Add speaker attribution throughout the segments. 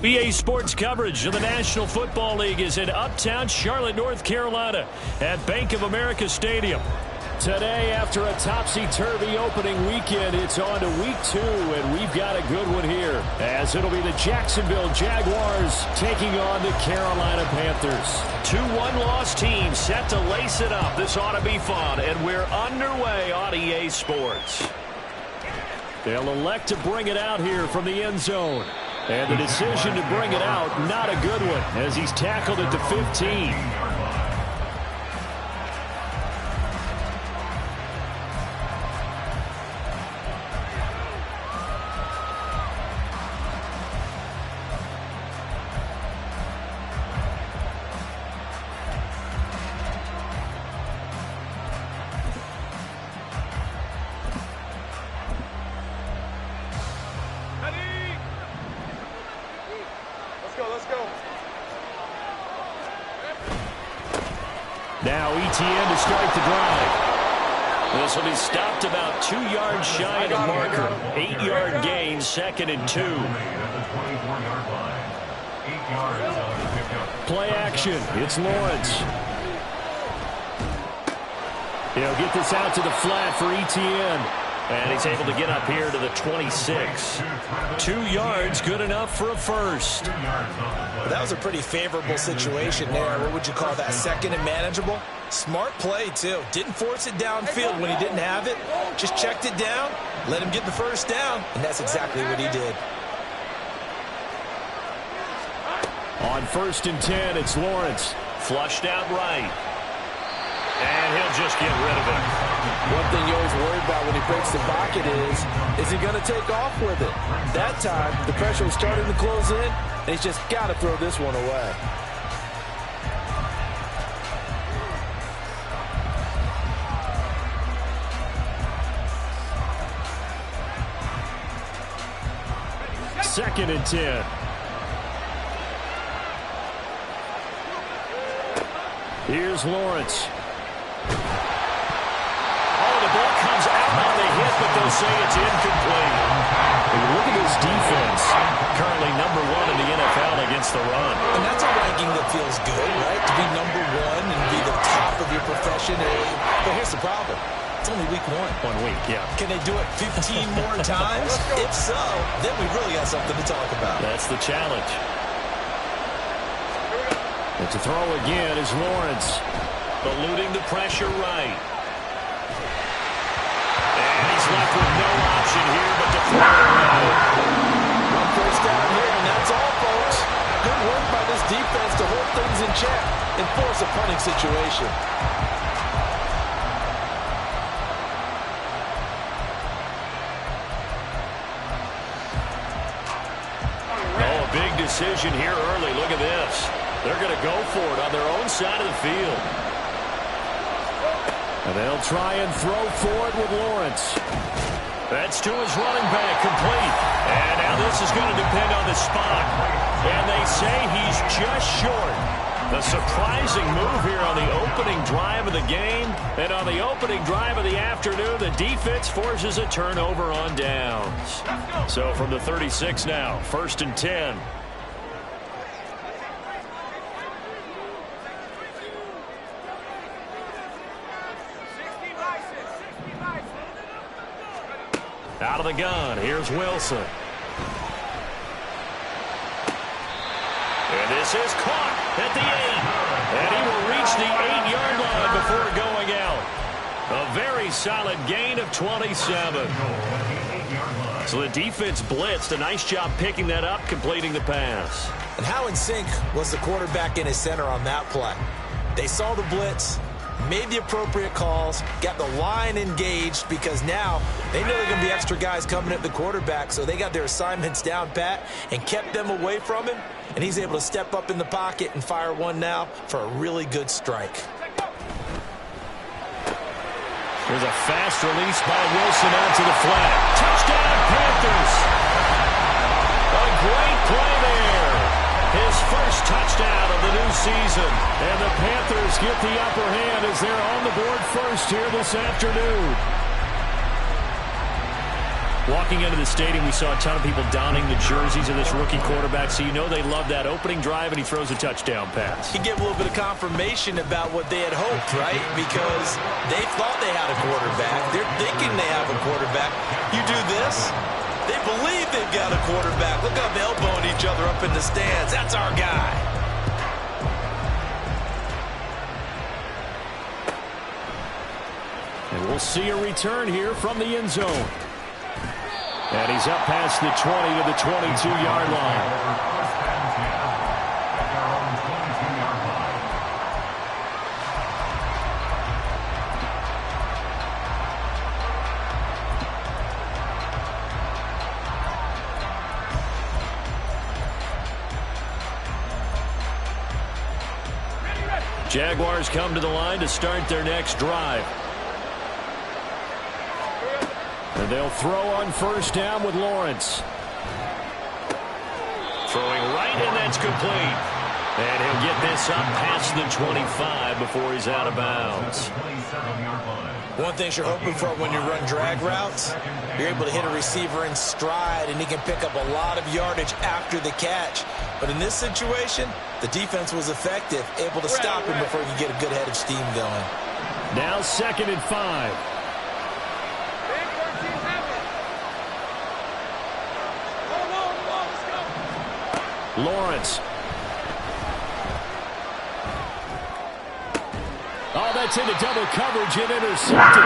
Speaker 1: EA Sports coverage of the National Football League is in uptown Charlotte, North Carolina at Bank of America Stadium. Today, after a topsy-turvy opening weekend, it's on to week 2, and we've got a good one here, as it'll be the Jacksonville Jaguars taking on the Carolina Panthers. 2 one-loss teams set to lace it up. This ought to be fun, and we're underway on EA Sports. They'll elect to bring it out here from the end zone. And the decision to bring it out, not a good one, as he's tackled at the 15. Now ETN to start the drive. This will be stopped about 2 yards shy of the marker. 8-yard gain, 2nd and 2. Play action. It's Lawrence. He'll get this out to the flat for ETN. And he's able to get up here to the 26. 2 yards, good enough for a first.
Speaker 2: Well, that was a pretty favorable situation there. What would you call that? 2nd and manageable? Smart play, too. Didn't force it downfield when he didn't have it. Just checked it down, let him get the first down, and that's exactly what he did.
Speaker 1: On 1st and 10, it's Lawrence. Flushed out right. And he'll just get rid of it.
Speaker 3: One thing you always worry about when he breaks the pocket is he going to take off with it? That time, the pressure was starting to close in, and he's just got to throw this one away.
Speaker 1: Second and 10. Here's Lawrence. Ball comes out on the hit, but they'll say it's incomplete. And look at this defense. Currently number 1 in the NFL against the run.
Speaker 2: And that's a ranking that feels good, right? To be number 1 and be the top of your profession. But here's the problem. It's only week 1.
Speaker 1: 1 week, yeah.
Speaker 2: Can they do it 15 more times? If so, then we really got something to talk about.
Speaker 1: That's the challenge. And to throw again is Lawrence. Eluding the pressure right. He's left with no option here but to throw it away.
Speaker 3: One first down here, and that's all, folks. Good work by this defense to hold things in check and force a punting situation.
Speaker 1: Oh, a big decision here early. Look at this. They're going to go for it on their own side of the field. And they'll try and throw forward with Lawrence. That's to his running back, complete. And now this is going to depend on the spot. And they say he's just short. A surprising move here on the opening drive of the game. And on the opening drive of the afternoon, the defense forces a turnover on downs. So from the 36 now, 1st and 10. Out of the gun, here's Wilson. And this is caught at the 8. And he will reach the 8-yard line before going out. A very solid gain of 27. So the defense blitzed. A nice job picking that up, completing the pass.
Speaker 2: And how in sync was the quarterback in his center on that play? They saw the blitz, made the appropriate calls, got the line engaged, because now they know they're going to be extra guys coming at the quarterback, so they got their assignments down pat and kept them away from him, and he's able to step up in the pocket and fire one now for a really good strike.
Speaker 1: There's a fast release by Wilson out to the flat. Touchdown, Panthers! A great play there. His first touchdown of the new season. And the Panthers get the upper hand as they're on the board first here this afternoon. Walking into the stadium, we saw a ton of people donning the jerseys of this rookie quarterback, so you know they love that opening drive, and he throws a touchdown pass.
Speaker 2: He gave a little bit of confirmation about what they had hoped, right? Because they thought they had a quarterback. They're thinking they have a quarterback. You do this, they believe they've got a quarterback. Look up, elbowing each other up in the stands. That's our guy.
Speaker 1: And we'll see a return here from the end zone. And he's up past the 20 to the 22-yard line. Jaguars come to the line to start their next drive. And they'll throw on first down with Lawrence. Throwing right, and that's complete. And he'll get this up past the 25 before he's out of bounds.
Speaker 2: One thing you're hoping for when you run drag routes, you're able to hit a receiver in stride, and he can pick up a lot of yardage after the catch. But in this situation, the defense was effective, able to stop him before he could get a good head of steam going.
Speaker 1: Now 2nd and 5. Lawrence. Oh, that's into double coverage and intercepted.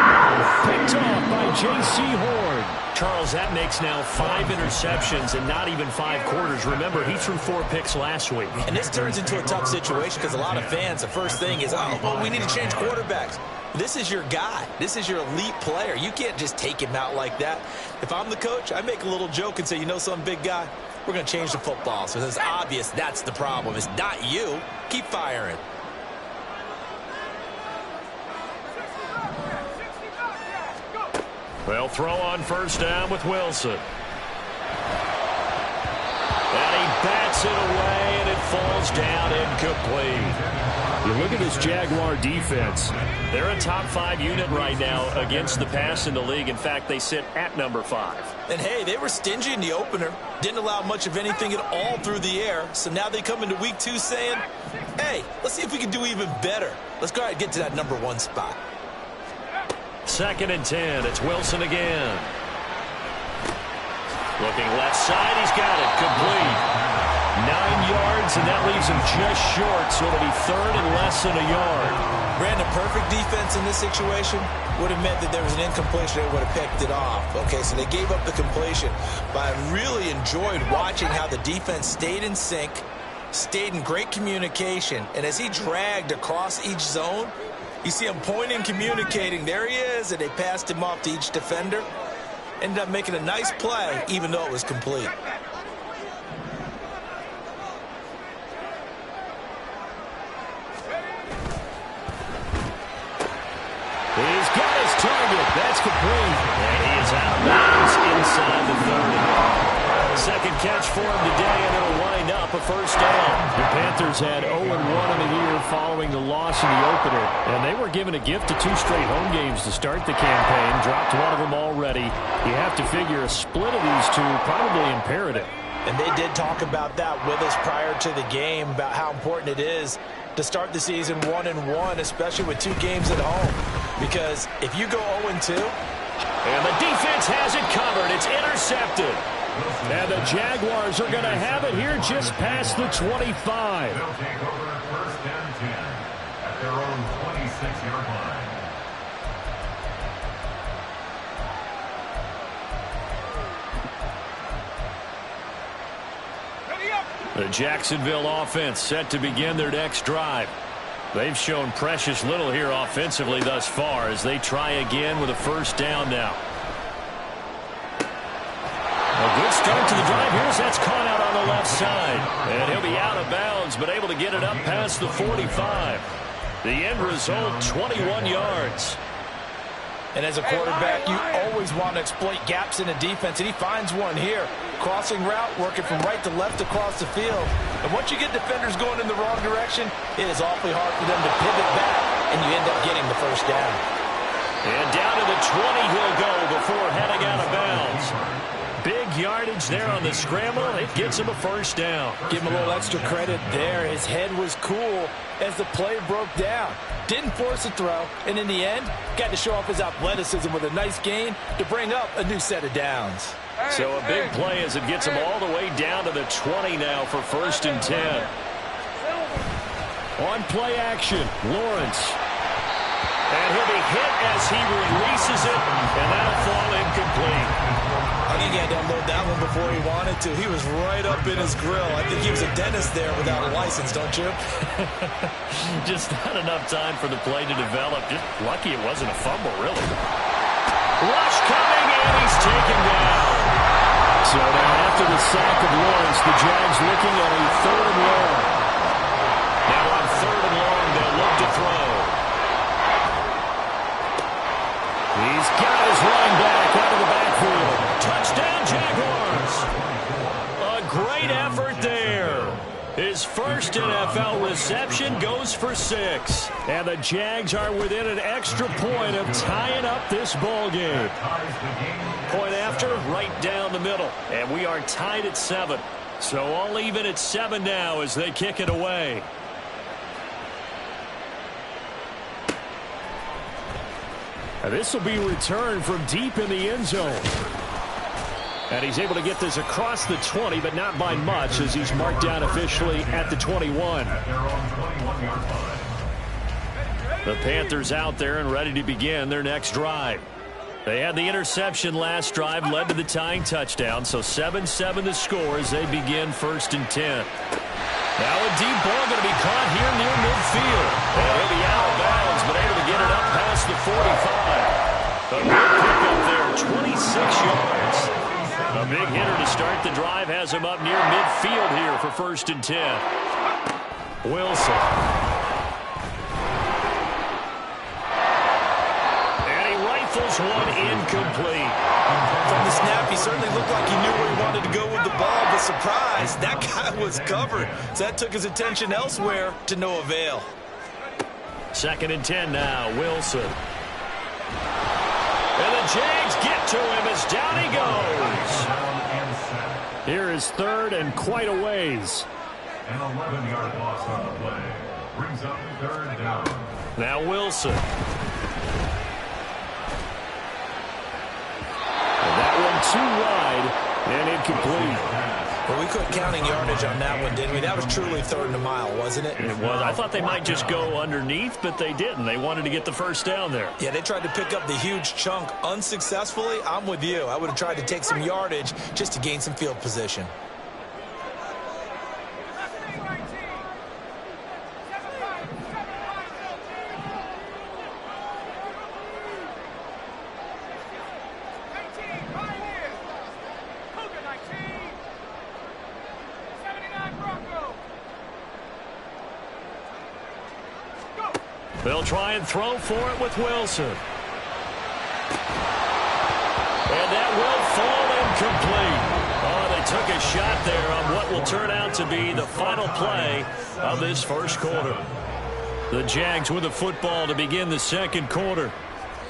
Speaker 1: Picked off by J.C. Horn. Charles, that makes now 5 interceptions and not even 5 quarters. Remember, he threw 4 picks last week.
Speaker 2: And this turns into a tough situation because a lot of fans, the first thing is, oh, well, we need to change quarterbacks. This is your guy. This is your elite player. You can't just take him out like that. If I'm the coach, I make a little joke and say, you know something, big guy? We're going to change the football. So it's obvious that's the problem. It's not you. Keep firing.
Speaker 1: They'll throw on first down with Wilson. And he bats it away, and it falls down incomplete. You look at this Jaguar defense. They're a top 5 unit right now against the pass in the league. In fact, they sit at number 5.
Speaker 2: And, hey, they were stingy in the opener. Didn't allow much of anything at all through the air. So now they come into week 2 saying, hey, let's see if we can do even better. Let's go ahead and get to that number 1 spot.
Speaker 1: 2nd and 10. It's Wilson again. Looking left side. He's got it. Complete. 9 yards, and that leaves him just short, so it'll be 3rd and less than a yard.
Speaker 2: Brandon, perfect defense in this situation would have meant that there was an incompletion. They would have picked it off. Okay, so they gave up the completion. But I really enjoyed watching how the defense stayed in sync, stayed in great communication, and as he dragged across each zone, you see him pointing, communicating. There he is, and they passed him off to each defender. Ended up making a nice play, even though it was complete.
Speaker 1: He's got his target. That's complete. And he is out of bounds inside the 30. Second catch for him today, and it'll wind up a first down. The Panthers had 0-1 in the year following the loss in the opener, and they were given a gift of 2 straight home games to start the campaign. Dropped one of them already. You have to figure a split of these 2 probably imperative.
Speaker 2: And they did talk about that with us prior to the game, about how important it is to start the season 1-1, especially with 2 games at home. Because if you go 0-2...
Speaker 1: And the defense has it covered. It's intercepted. And the Jaguars are going to have it here just past the 25.
Speaker 4: They'll take over 1st and 10 at their own 26-yard line.
Speaker 1: The Jacksonville offense set to begin their next drive. They've shown precious little here offensively thus far as they try again with a first down now. A good start to the drive here as that's caught out on the left side. And he'll be out of bounds, but able to get it up past the 45. The end result, 21 yards.
Speaker 2: And as a quarterback, you always want to exploit gaps in the defense, and he finds one here. Crossing route, working from right to left across the field. And once you get defenders going in the wrong direction, it is awfully hard for them to pivot back, and you end up getting the first down.
Speaker 1: And down to the 20 he'll go before heading out of bounds. Big yardage there on the scramble. It gets him a first down.
Speaker 3: Give him a little extra credit there. His head was cool as the play broke down. Didn't force a throw, and in the end, got to show off his athleticism with a nice gain to bring up a new set of downs.
Speaker 1: So a big play as it gets him all the way down to the 20 now for 1st and 10. On play action, Lawrence. And he'll be hit as he releases it, and that'll fall incomplete.
Speaker 2: I think he had to unload that one before he wanted to. He was right up in his grill. I think he was a dentist there without a license, don't you?
Speaker 1: Just not enough time for the play to develop. Just lucky it wasn't a fumble, really. Rush coming, and he's taken down. So now after the sack of Lawrence, the Jags looking at a 3rd and long. Now on 3rd and long, they'll look to throw. He's got his running back out of the backfield. Touchdown, Jaguars. A great effort there. His first NFL reception goes for 6. And the Jags are within an extra point of tying up this ball game. Point after, right down the middle. And we are tied at 7. So all even at 7 now as they kick it away. This will be returned from deep in the end zone. And he's able to get this across the 20, but not by much as he's marked down officially at the 21. The Panthers out there and ready to begin their next drive. They had the interception last drive, led to the tying touchdown, so 7-7 the score as they begin 1st and 10. Now a deep ball going to be caught here near midfield. And he'll be out of bounds, but able to get it up past the 45. A good pickup there, 26 yards. A big hitter to start the drive has him up near midfield here for 1st and 10. Wilson. And he rifles one incomplete.
Speaker 2: From the snap, he certainly looked like he knew where he wanted to go with the ball, but surprise, that guy was covered. So that took his attention elsewhere to no avail.
Speaker 1: 2nd and 10 now, Wilson. And the Jags get to him as down he goes. Here is 3rd and quite a ways.
Speaker 4: An 11-yard loss on the play. Brings up 3rd down.
Speaker 1: Now Wilson. That one too wide and incomplete.
Speaker 2: Well, we quit counting yardage on that one, didn't we? That was truly 3rd and a mile, wasn't it?
Speaker 1: It was. I thought they might just go underneath, but they didn't. They wanted to get the first down there.
Speaker 2: Yeah, they tried to pick up the huge chunk unsuccessfully. I'm with you. I would have tried to take some yardage just to gain some field position.
Speaker 1: They'll try and throw for it with Wilson. And that will fall incomplete. Oh, they took a shot there on what will turn out to be the final play of this 1st quarter. The Jags with the football to begin the 2nd quarter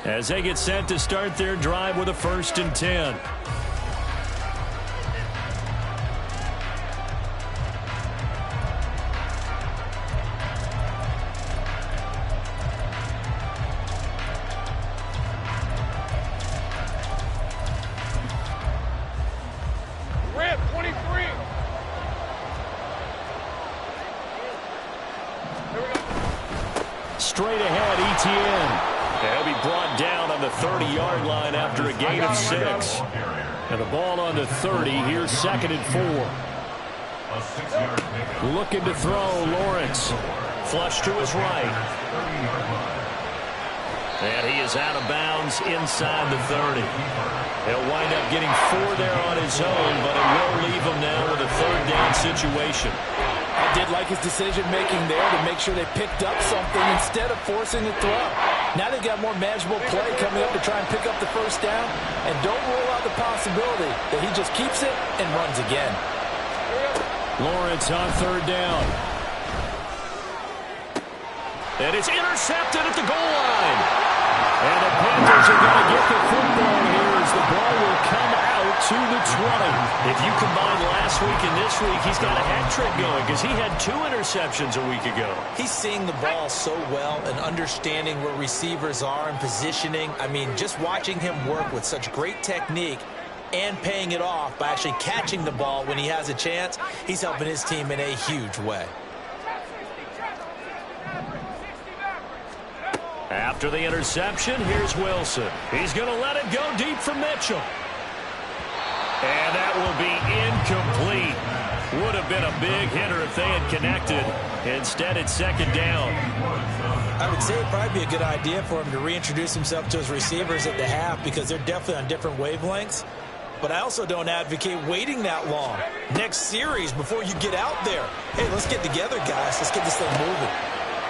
Speaker 1: as they get set to start their drive with a 1st and 10. Straight ahead, Etienne. He'll be brought down on the 30-yard line after a gain of 6. And the ball on the 30. Here's 2nd and 4. Looking to throw, Lawrence. Flush to his right. And he is out of bounds inside the 30. He'll wind up getting 4 there on his own, but it will leave him now with a 3rd down situation.
Speaker 3: I did like his decision-making there to make sure they picked up something instead of forcing the throw. Now they've got more manageable play coming up to try and pick up the 1st down, and don't rule out the possibility that he just keeps it and runs again.
Speaker 1: Lawrence on 3rd down. And it's intercepted at the goal line. And the Panthers are going to get the football here as the ball will come out to the 20. If you combine last week and this week, he's got a hat trick going because he had 2 interceptions a week ago.
Speaker 2: He's seeing the ball so well and understanding where receivers are and positioning. I mean, just watching him work with such great technique and paying it off by actually catching the ball when he has a chance, he's helping his team in a huge way.
Speaker 1: After the interception, here's Wilson. He's going to let it go deep for Mitchell. And that will be incomplete. Would have been a big hitter if they had connected. Instead, it's second down.
Speaker 2: I would say it'd probably be a good idea for him to reintroduce himself to his receivers at the half because they're definitely on different wavelengths. But I also don't advocate waiting that long. Next series before you get out there. Hey, let's get together, guys. Let's get this thing moving.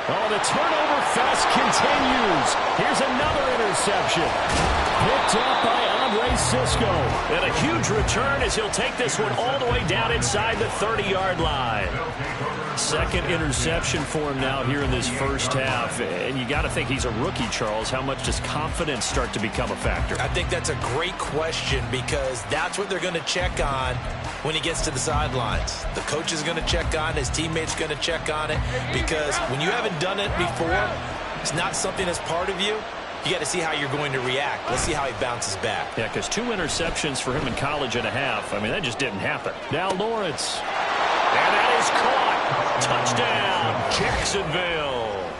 Speaker 1: Oh, the turnover fest continues. Here's another interception. Picked up by Andre Sisco. And a huge return as he'll take this one all the way down inside the 30-yard line. Second interception for him now here in this first half. And you got to think he's a rookie, Charles. How much does confidence start to become a factor?
Speaker 2: I think that's a great question because that's what they're going to check on when he gets to the sidelines. The coach is going to check on it. His teammates are going to check on it because when you haven't done it before, it's not something that's part of you. You got to see how you're going to react. Let's see how he bounces back.
Speaker 1: Yeah, because 2 interceptions for him in college and a half. I mean, that just didn't happen. Now Lawrence. And that is caught. Touchdown, Jacksonville.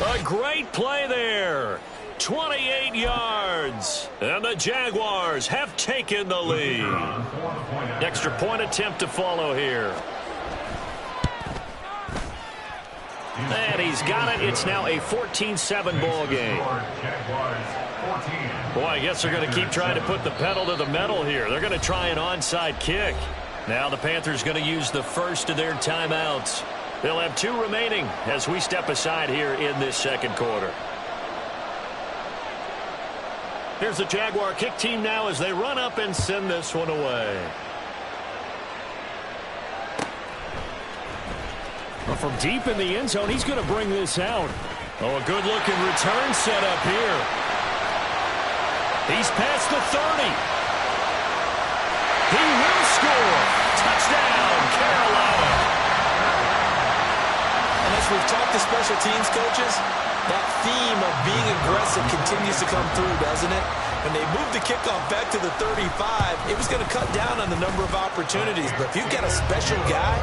Speaker 1: A great play there. 28 yards. And the Jaguars have taken the lead. Extra point attempt to follow here. And he's got it. It's now a 14-7 ball game. Boy, I guess they're going to keep trying to put the pedal to the metal here. They're going to try an onside kick. Now the Panthers going to use the first of their timeouts. They'll have 2 remaining as we step aside here in this second quarter. Here's the Jaguar kick team now as they run up and send this one away. Well, from deep in the end zone, he's going to bring this out. Oh, a good-looking return set up here. He's past the 30. He will score. Touchdown, Carolina.
Speaker 2: And as we've talked to special teams coaches, that theme of being aggressive continues to come through, doesn't it? When they moved the kickoff back to the 35, it was going to cut down on the number of opportunities. But if you've got a special guy,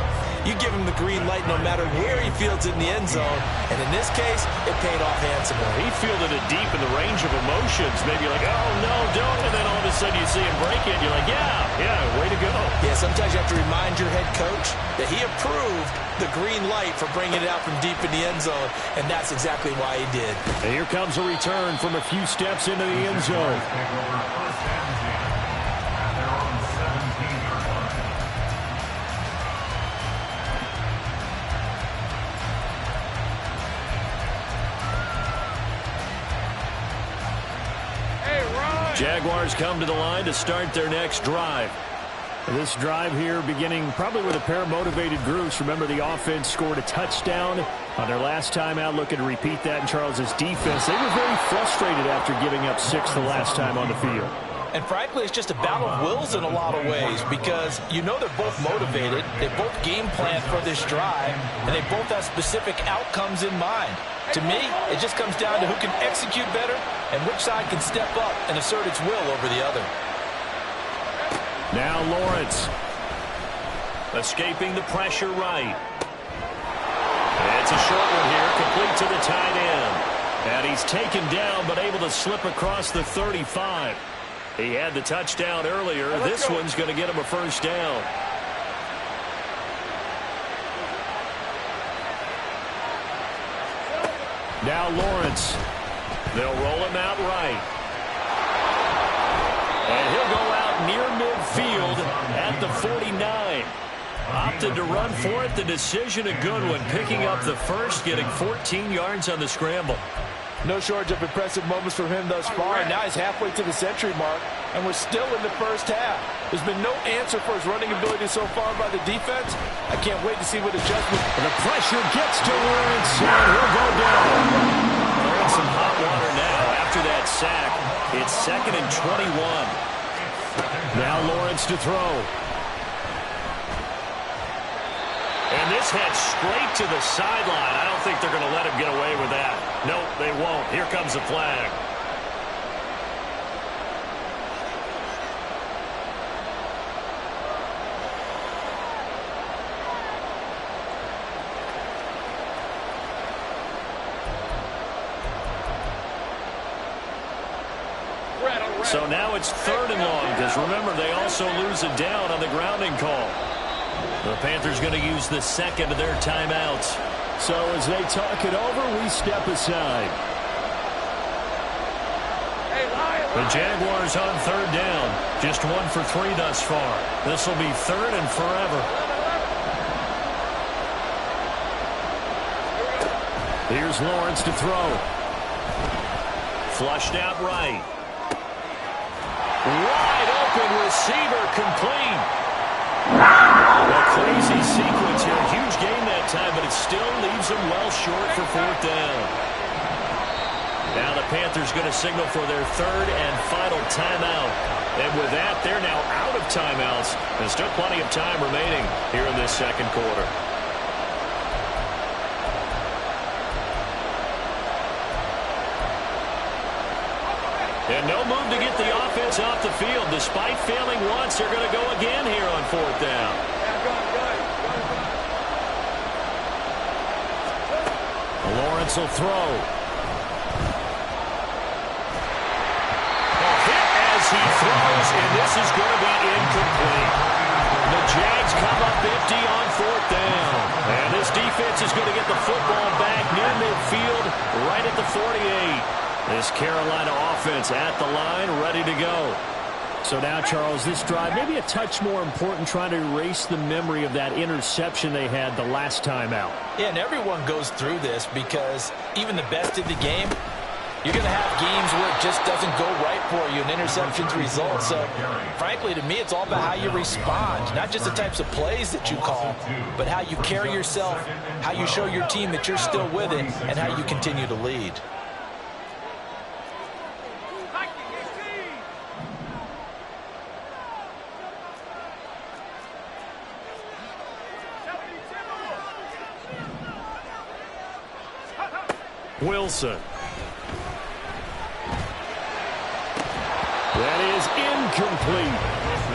Speaker 2: you give him the green light no matter where he fields in the end zone. And in this case, it paid off handsomely.
Speaker 1: He fielded it deep in the range of emotions. Maybe like, oh, no, don't. And then all of a sudden you see him break it. You're like, yeah, way to go.
Speaker 2: Yeah, sometimes you have to remind your head coach that he approved the green light for bringing it out from deep in the end zone. And that's exactly why he did.
Speaker 1: And here comes a return from a few steps into the end zone. Jaguars come to the line to start their next drive. This drive here beginning probably with a pair of motivated groups. Remember, the offense scored a touchdown on their last time out. Looking to repeat that in Charles's defense. They were very frustrated after giving up 6 the last time on the field.
Speaker 2: And frankly, it's just a battle of wills in a lot of ways because you know they're both motivated. They both game plan for this drive, and they both have specific outcomes in mind. To me, it just comes down to who can execute better and which side can step up and assert its will over the other.
Speaker 1: Now Lawrence. Escaping the pressure right. It's a short one here, complete to the tight end. And he's taken down but able to slip across the 35. He had the touchdown earlier. This one's going to get him a first down. Now Lawrence. They'll roll him out right. And he'll go out near midfield at the 49. Opted to run for it. The decision a good one. Picking up the first, getting 14 yards on the scramble.
Speaker 3: No shortage of impressive moments from him thus far. And now he's halfway to the century mark, and we're still in the first half. There's been no answer for his running ability so far by the defense. I can't wait to see what adjustment.
Speaker 1: And the pressure gets to Lawrence, and he'll go down. Throwing some hot water now after that sack. It's 2nd and 21. Now Lawrence to throw. And this head straight to the sideline. I don't think they're going to let him get away with that. No, they won't. Here comes the flag. So now it's 3rd and long, because remember, they also lose a down on the grounding call. The Panthers going to use the 2nd of their timeouts. So as they talk it over, we step aside. The Jaguars on 3rd down. Just 1 for 3 thus far. This will be 3rd and forever. Here's Lawrence to throw. Flushed out right. Wide open receiver, complete. A crazy sequence here. Huge gain that time, but it still leaves them well short for 4th down. Now the Panthers going to signal for their 3rd and final timeout. And with that, they're now out of timeouts. There's still plenty of time remaining here in this 2nd quarter. And no move to get the offense off the field. Despite failing once, they're going to go again here on 4th down. Lawrence will throw. A hit as he throws, and this is going to be incomplete. The Jags come up empty on 4th down. And this defense is going to get the football back near midfield, right at the 48. This Carolina offense at the line, ready to go. So now, Charles, this drive maybe a touch more important, trying to erase the memory of that interception they had the last time out.
Speaker 3: Yeah, and everyone goes through this because even the best of the game, you're going to have games where it just doesn't go right for you and interceptions result. So, frankly, to me, it's all about how you respond, not just the types of plays that you call, but how you carry yourself, how you show your team that you're still with it, and how you continue to lead.
Speaker 1: Wilson. That is incomplete.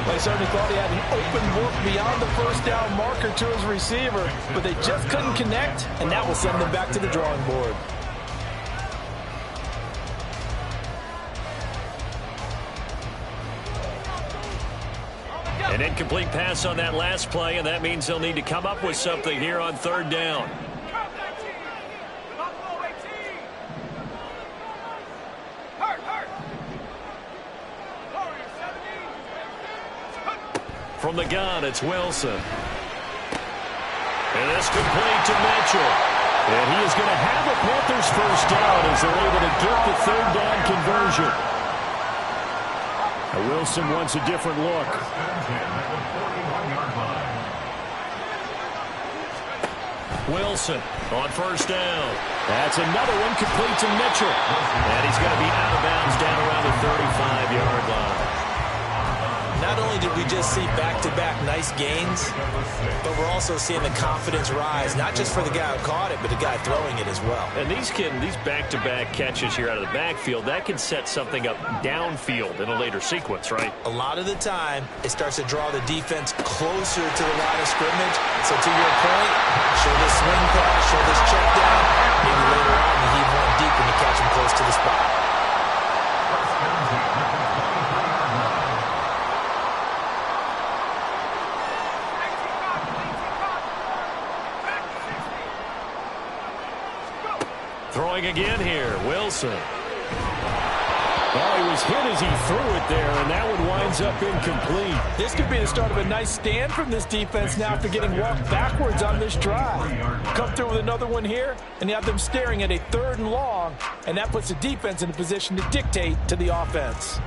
Speaker 3: They certainly thought he had an open look beyond the 1st down marker to his receiver, but they just couldn't connect, and that will send them back to the drawing board.
Speaker 1: An incomplete pass on that last play, and that means they'll need to come up with something here on 3rd down. From the gun, it's Wilson. And this complete to Mitchell. And he is going to have a Panthers 1st down as they're able to get the 3rd down conversion. Now Wilson wants a different look. Wilson on 1st down. That's another one complete to Mitchell. And he's going to be out of bounds down around the 35-yard line.
Speaker 2: Not only did we just see back-to-back nice gains, but we're also seeing the confidence rise, not just for the guy who caught it, but the guy throwing it as well.
Speaker 1: And these back-to-back catches here out of the backfield, that can set something up downfield in a later sequence, right?
Speaker 2: A lot of the time, it starts to draw the defense closer to the line of scrimmage. So to your point, show this swing pass, show this check down. Maybe later on you heave one deep and you catch him close to the spot.
Speaker 1: Throwing again here, Wilson. Oh, he was hit as he threw it there, and that one winds up incomplete.
Speaker 3: This could be the start of a nice stand from this defense now after getting walked backwards on this drive. Come through with another one here, and you have them staring at a 3rd and long, and that puts the defense in a position to dictate to the offense.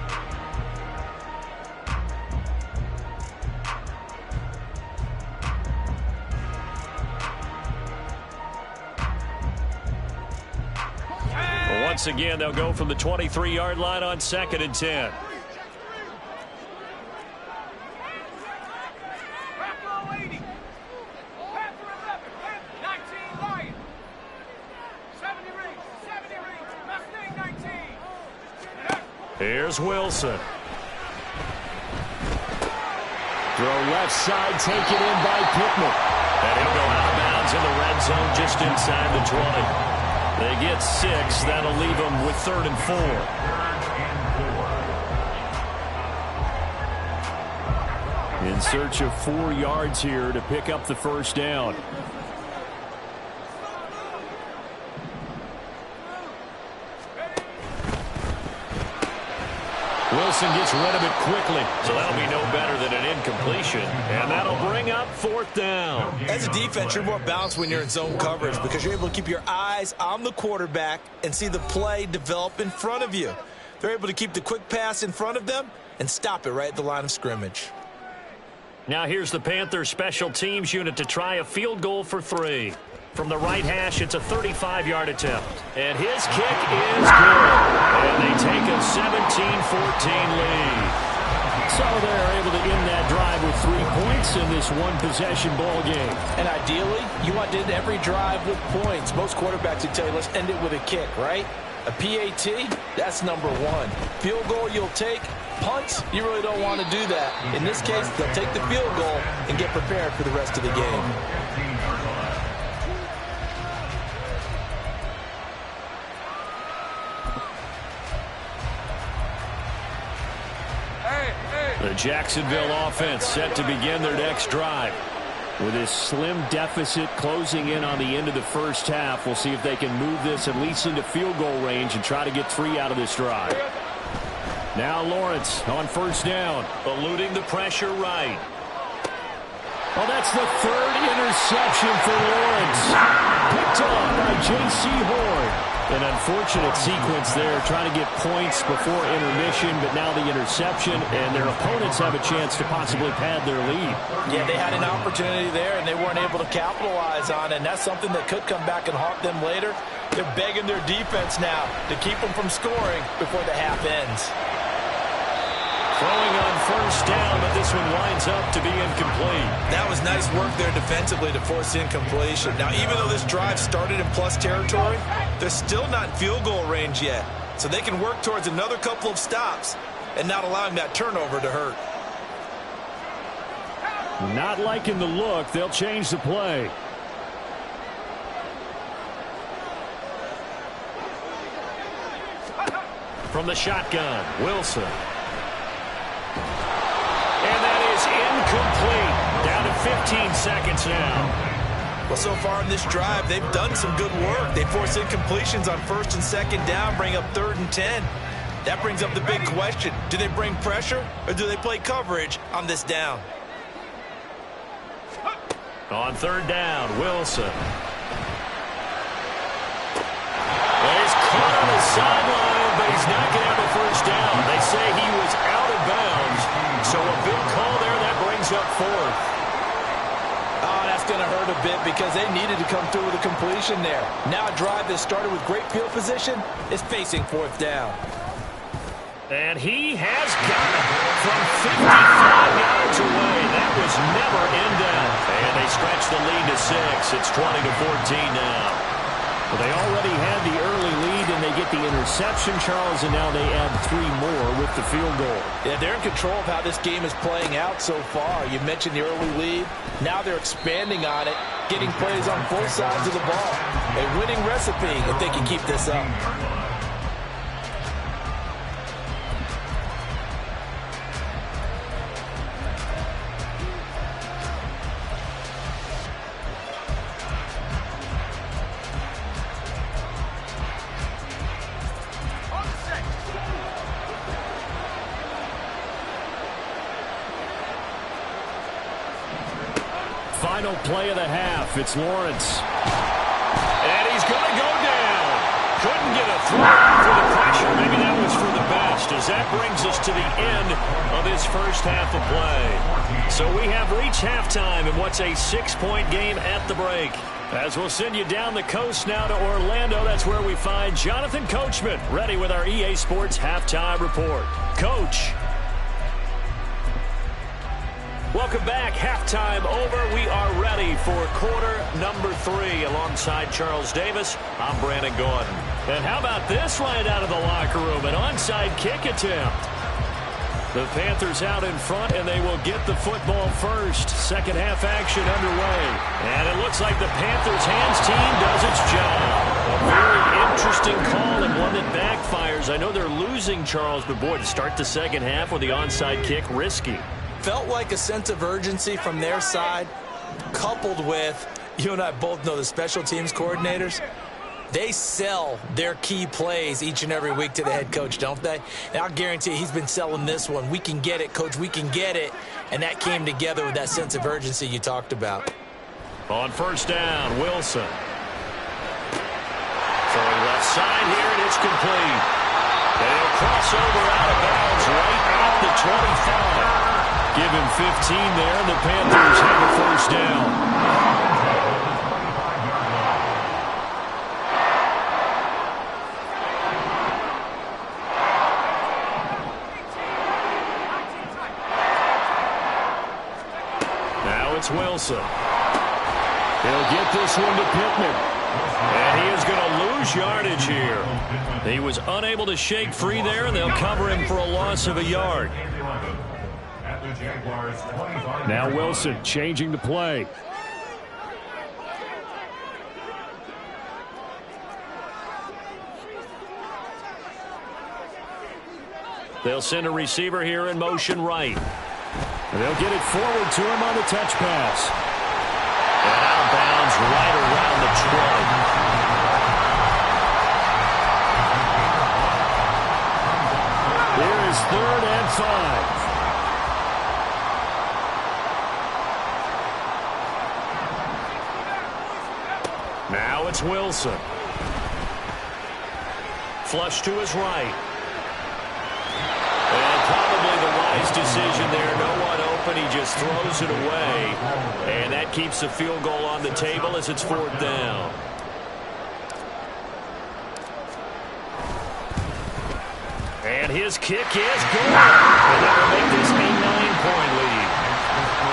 Speaker 1: once again, they'll go from the 23-yard line on 2nd and 10. Here's Wilson. Throw left side, taken in by Pittman. And he'll go out of bounds in the red zone just inside the 20. They get 6. That'll leave them with 3rd and 4. In search of 4 yards here to pick up the first down. Wilson gets rid of it quickly, so that'll be no better than an incompletion, and that'll bring up 4th down.
Speaker 2: As a defense, you're more balanced when you're in zone coverage because you're able to keep your eyes on the quarterback and see the play develop in front of you. They're able to keep the quick pass in front of them and stop it right at the line of scrimmage.
Speaker 1: Now here's the Panthers special teams unit to try a field goal for 3. From the right hash, it's a 35-yard attempt. And his kick is good. And they take a 17-14 lead. So they're able to end that drive with 3 points in this one-possession ball game.
Speaker 3: And ideally, you want to end every drive with points. Most quarterbacks would tell you, let's end it with a kick, right? A PAT, that's number 1. Field goal you'll take. Punts, you really don't want to do that. In this case, they'll take the field goal and get prepared for the rest of the game.
Speaker 1: The Jacksonville offense set to begin their next drive. With this slim deficit closing in on the end of the first half, we'll see if they can move this at least into field goal range and try to get 3 out of this drive. Now Lawrence on first down, eluding the pressure right. Well, that's the 3rd interception for Lawrence. Picked up by J.C. Horn. An unfortunate sequence there, trying to get points before intermission, but now the interception, and their opponents have a chance to possibly pad their lead.
Speaker 3: Yeah, they had an opportunity there, and they weren't able to capitalize on it, and that's something that could come back and haunt them later. They're begging their defense now to keep them from scoring before the half ends.
Speaker 1: Throwing on first down, but this one winds up to be incomplete.
Speaker 2: That was nice work there defensively to force incompletion. Now, even though this drive started in plus territory, they're still not in field goal range yet. So they can work towards another couple of stops and not allowing that turnover to hurt.
Speaker 1: Not liking the look. They'll change the play. From the shotgun, Wilson. And that is incomplete. Down to 15 seconds now.
Speaker 2: Well, so far in this drive, they've done some good work. They force incompletions on 1st and 2nd down, bring up 3rd and 10. That brings up the big question. Do they bring pressure or do they play coverage on this down?
Speaker 1: On 3rd down, Wilson. Well, he's caught on the sideline, but he's not going to have a first down. They say he was out of bounds. So a big call there, that brings up 4th.
Speaker 3: Oh, that's going to hurt a bit because they needed to come through with a completion there. Now a drive that started with great field position is facing 4th down.
Speaker 1: And he has got it from 55 yards away. That was never in doubt. And they stretch the lead to 6. It's 20-14 now. Well, they already had the early lead, and they get the interception, Charles, and now they add 3 more with the field goal.
Speaker 3: Yeah, they're in control of how this game is playing out so far. You mentioned the early lead. Now they're expanding on it, getting plays on both sides of the ball. A winning recipe if they can keep this up.
Speaker 1: Final play of the half. It's Lawrence. And he's going to go down. Couldn't get a throw for the pressure. Maybe that was for the best. As that that brings us to the end of this first half of play. So we have reached halftime in what's a 6-point game at the break. As we'll send you down the coast now to Orlando, that's where we find Jonathan Coachman, ready with our EA Sports Halftime Report. Coach. Welcome back. Halftime over. We are ready for quarter number 3. Alongside Charles Davis, I'm Brandon Gordon. And how about this right out of the locker room? An onside kick attempt. The Panthers out in front, and they will get the football first. Second half action underway. And it looks like the Panthers hands team does its job. A very interesting call and one that backfires. I know they're losing, Charles, but boy, to start the second half with the onside kick, risky.
Speaker 2: Felt like a sense of urgency from their side, coupled with, you and I both know the special teams coordinators, they sell their key plays each and every week to the head coach, don't they? And I'll guarantee he's been selling this one. We can get it, coach, we can get it. And that came together with that sense of urgency you talked about.
Speaker 1: On first down, Wilson. Throwing left side here, and it's complete. And he'll cross over out of bounds right at the 25. Give him 15 there, and the Panthers have a first down. Wilson. He'll get this one to Pittman. And he is going to lose yardage here. He was unable to shake free there, and they'll cover him for a loss of a yard. Now Wilson changing the play. They'll send a receiver here in motion right. And they'll get it forward to him on the touch pass. And out of bounds right around the 20. Here is 3rd and 5. Now it's Wilson. Flush to his right. And probably the wise decision there. No one open. He just throws it away. And that keeps the field goal on the table as it's 4th down. And his kick is good. And that will make this a 9-point lead.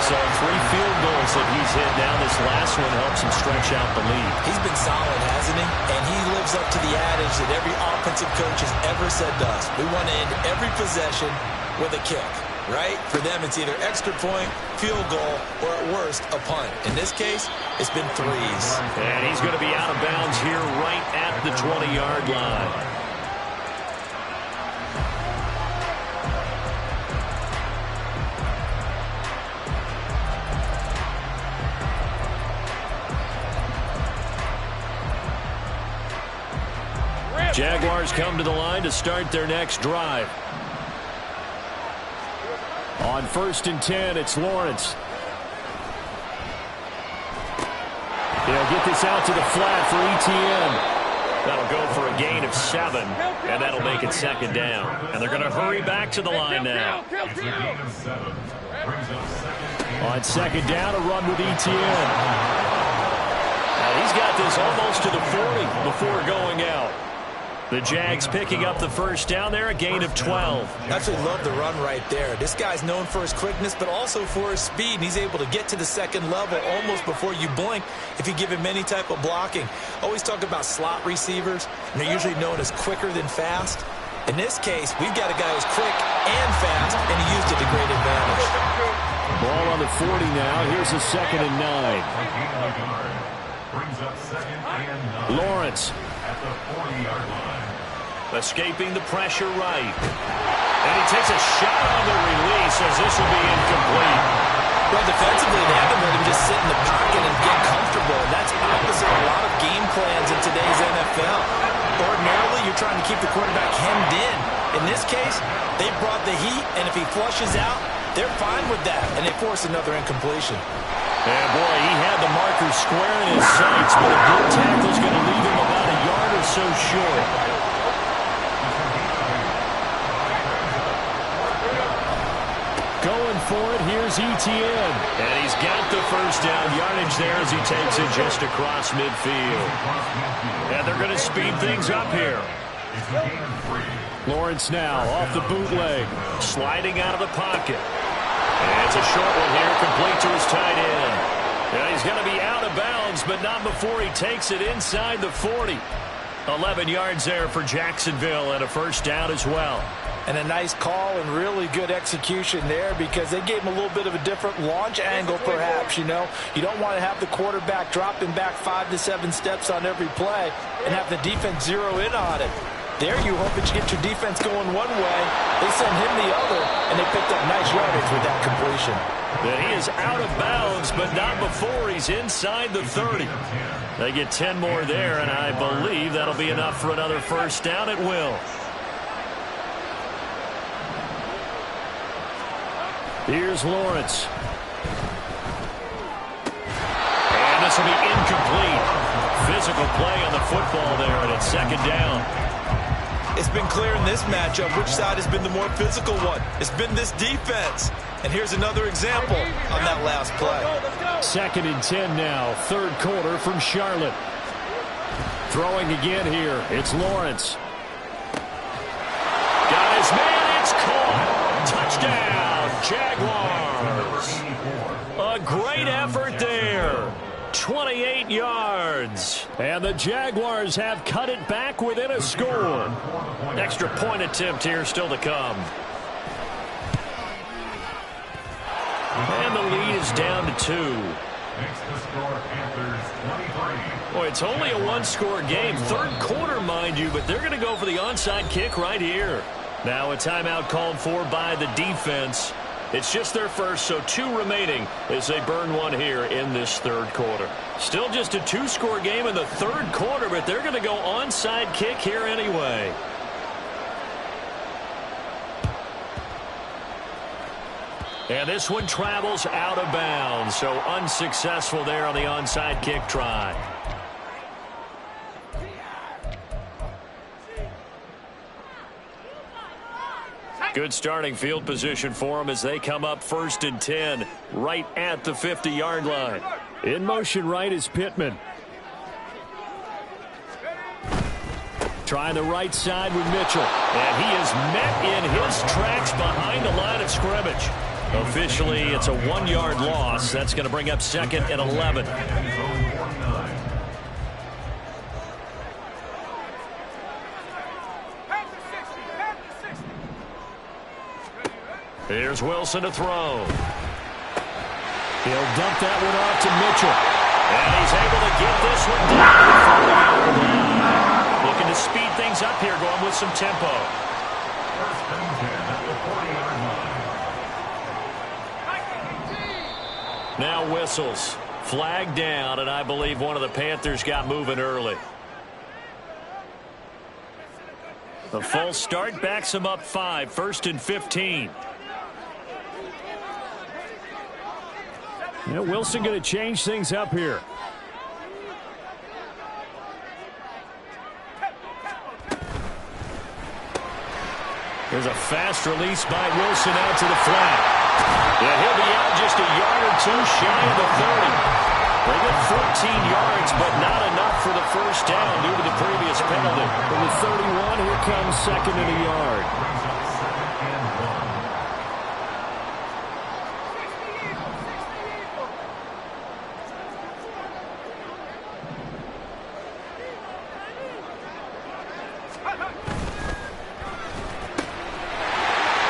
Speaker 1: So 3 field goals that he's hit now. This last one helps him stretch out the lead.
Speaker 2: He's been solid, hasn't he? And he lives up to the adage that every offensive coach has ever said to us. We want to end every possession with a kick, right? For them, it's either extra point, field goal, or at worst, a punt. In this case, it's been 3s.
Speaker 1: And he's going to be out of bounds here right at the 20-yard line. Jaguars come to the line to start their next drive. On 1st and 10, it's Lawrence. He'll get this out to the flat for ETN. That'll go for a gain of 7, and that'll make it 2nd down. And they're going to hurry back to the line now. On 2nd down, a run with ETN. Now he's got this almost to the 40 before going out. The Jags picking up the first down there, a gain of 12.
Speaker 2: Absolutely love the run right there. This guy's known for his quickness, but also for his speed. And he's able to get to the 2nd level almost before you blink if you give him any type of blocking. Always talk about slot receivers, and they're usually known as quicker than fast. In this case, we've got a guy who's quick and fast, and he used it to great advantage.
Speaker 1: Ball on the 40 now. Here's a 2nd and 9. Lawrence.
Speaker 4: At the 40-yard line.
Speaker 1: Escaping the pressure right. And he takes a shot on the release as this will be incomplete.
Speaker 2: Well, defensively, they haven't let him just sit in the pocket and get comfortable. And that's opposite a lot of game plans in today's NFL. Ordinarily, you're trying to keep the quarterback hemmed in. In this case, they brought the heat, and if he flushes out, they're fine with that, and they force another incompletion.
Speaker 1: And boy, he had the marker square in his sights, but a good tackle is going to leave him about a yard or so short. for it. Here's Etienne. And he's got the first down yardage there as he takes it just across midfield. And they're going to speed things up here. Lawrence now off the bootleg. Sliding out of the pocket. And it's a short one here, complete to his tight end. And he's going to be out of bounds, but not before he takes it inside the 40. 11 yards there for Jacksonville and a first down as well.
Speaker 3: And a nice call and really good execution there because they gave him a little bit of a different launch angle perhaps, you know. You don't want to have the quarterback dropping back 5 to 7 steps on every play and have the defense zero in on it. There you hope that you get your defense going one way. They send him the other, and they picked up nice yardage with that completion.
Speaker 1: That he is out of bounds, but not before he's inside the 30. They get 10 more there, and I believe that'll be enough for another first down at will. Here's Lawrence. And this will be incomplete. Physical play on the football there, and it's second down.
Speaker 2: It's been clear in this matchup which side has been the more physical one. It's been this defense. And here's another example on that last play.
Speaker 1: Second and 10 now, third quarter from Charlotte. Throwing again here, it's Lawrence. Got his man, it's caught. Touchdown, Jaguars. A great effort there. 28 yards. And the Jaguars have cut it back within a score. Extra point attempt here still to come. And the lead is down to 2.
Speaker 4: Makes the score Panthers 23.
Speaker 1: Boy, it's only a one-score game. Third quarter, mind you, but they're going to go for the onside kick right here. Now a timeout called for by the defense. It's just their first, so 2 remaining as they burn one here in this third quarter. Still just a 2-score game in the third quarter, but they're going to go onside kick here anyway. And this one travels out of bounds, so unsuccessful there on the onside kick try. Good starting field position for them as they come up first and 10 right at the 50-yard line. In motion right is Pittman. Trying the right side with Mitchell. And he is met in his tracks behind the line of scrimmage. Officially, it's a 1-yard loss. That's going to bring up second and 11. Here's Wilson to throw. He'll dump that one off to Mitchell. And he's able to get this one down. Looking to speed things up here, going with some tempo.
Speaker 4: First and 10 at the 40-yard line.
Speaker 1: Now whistles. Flag down, and I believe one of the Panthers got moving early. The full start backs him up 5, first and 15. Yeah, Wilson going to change things up here. There's a fast release by Wilson out to the flat. Yeah, he'll be out just a yard or 2 shy of the 30. They get 14 yards, but not enough for the first down due to the previous penalty. From the 31, here comes second and a yard.